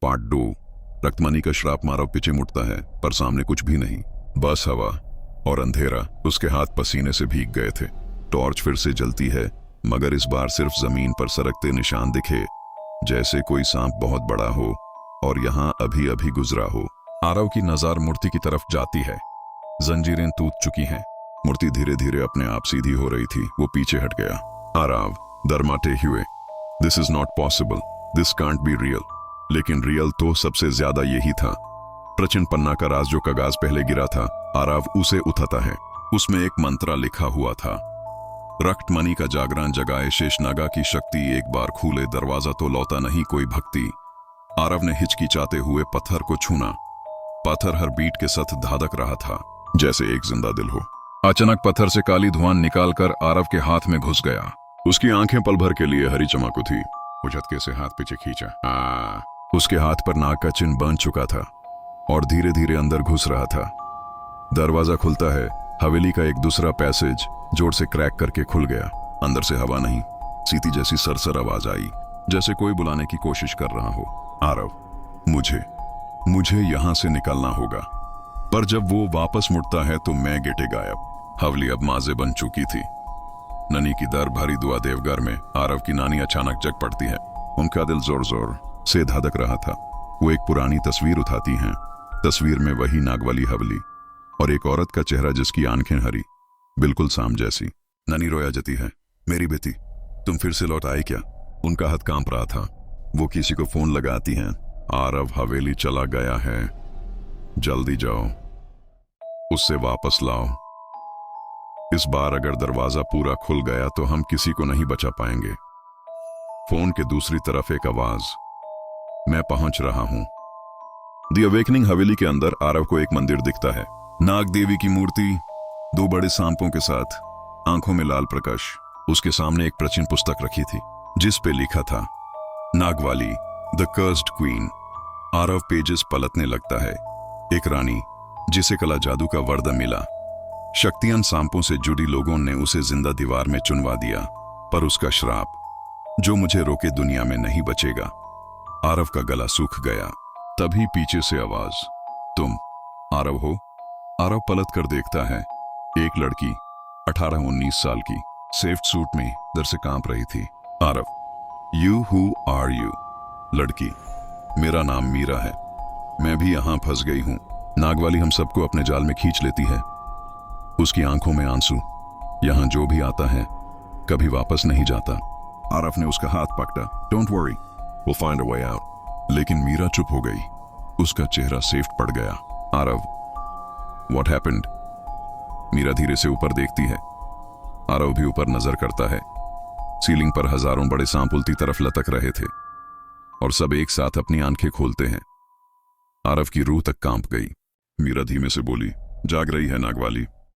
Part 2। रक्तमणि का श्राप मारव पीछे मुड़ता है, पर सामने कुछ भी नहीं, बस हवा और अंधेरा। उसके हाथ पसीने से भीग गए थे। टॉर्च फिर से जलती है, मगर इस बार सिर्फ जमीन पर सरकते निशान दिखे, जैसे कोई सांप बहुत बड़ा हो और यहाँ अभी अभी गुजरा हो। आरव की नजर मूर्ति की तरफ जाती है। जंजीरें टूट चुकी हैं। मूर्ति धीरे धीरे अपने आप सीधी हो रही थी। वो पीछे हट गया। आरव दरमाते हुए, this is not possible, this can't be real. लेकिन रियल तो सबसे ज्यादा यही था। प्रचंड पन्ना का राज जो कागज पहले गिरा था, आरव उसे उठाता है। उसमें एक मंत्र लिखा हुआ था, रक्तमणि का जागरण जगाए शेषनागा की शक्ति, एक बार खुले दरवाजा तो लौटा नहीं कोई भक्ति। आरव ने हिचकिचाते हुए पत्थर को छूना। पत्थर हर बीट के साथ धाधक रहा था, जैसे एक जिंदा दिल हो। अचानक पत्थर से काली धुआं निकालकर आरव के हाथ में घुस गया। उसकी आंखें पल भर के लिए हरी चमक थी। वो झटके से हाथ पीछे खींचा। उसके हाथ पर नाग का चिन्ह बन चुका था और धीरे धीरे अंदर घुस रहा था। दरवाजा खुलता है। हवेली का एक दूसरा पैसेज जोर से क्रैक करके खुल गया। अंदर से हवा नहीं, सीटी जैसी सरसर आवाज आई, जैसे कोई बुलाने की कोशिश कर रहा हो। आरव, मुझे यहां से निकलना होगा। पर जब वो वापस मुड़ता है तो मैं गेटे गायब। हवेली अब माजे बन चुकी थी। ननी की दर भरी दुआ देवघर में आरव की नानी अचानक जग पड़ती है। उनका दिल जोर जोर से धड़क रहा था। वो एक पुरानी तस्वीर उठाती हैं। तस्वीर में वही नाग वाली हवेली और एक औरत का चेहरा जिसकी आंखें हरी, बिल्कुल शाम जैसी। ननी रोया जाती है, मेरी बेटी, तुम फिर से लौट आए क्या? उनका हाथ कांप रहा था। वो किसी को फोन लगाती हैं, आरव हवेली चला गया है, जल्दी जाओ, उससे वापस लाओ। इस बार अगर दरवाजा पूरा खुल गया तो हम किसी को नहीं बचा पाएंगे। फोन के दूसरी तरफ एक आवाज, मैं पहुंच रहा हूं। द अवेकनिंग हवेली के अंदर आरव को एक मंदिर दिखता है। नाग देवी की मूर्ति, दो बड़े सांपों के साथ, आंखों में लाल प्रकाश। उसके सामने एक प्राचीन पुस्तक रखी थी, जिस पे लिखा था, Nagvali the cursed queen. Aarav pages पलटने लगता है। एक रानी जिसे कला जादू का वरदान मिला। शक्तियान सांपों से जुड़ी लोगों ने उसे जिंदा दीवार में चुनवा दिया, पर उसका श्राप, जो मुझे रोके दुनिया में नहीं बचेगा। आरव का गला सूख गया। तभी पीछे से आवाज, तुम आरव हो? आरव पलट कर देखता है। एक लड़की 18-19 साल की, सेफ्ट सूट में डर से कांप रही थी। Aarav, you who are you? लड़की, मेरा नाम मीरा है, मैं भी यहां फंस गई हूं। नागवाली हम सबको अपने जाल में खींच लेती है। उसकी आंखों में आंसू। यहां जो भी आता है कभी वापस नहीं जाता। आरव ने उसका हाथ पकड़ा। Don't worry, we'll find a way out। लेकिन मीरा चुप हो गई। उसका चेहरा सेफ्ट पड़ गया। Aarav, what happened? मीरा धीरे से ऊपर देखती है। आरव भी ऊपर नजर करता है। सीलिंग पर हजारों बड़े सांप उल्टी तरफ लटक रहे थे और सब एक साथ अपनी आंखें खोलते हैं। आरव की रूह तक कांप गई। मीरा धीमे से बोली, जाग रही है नागवाली?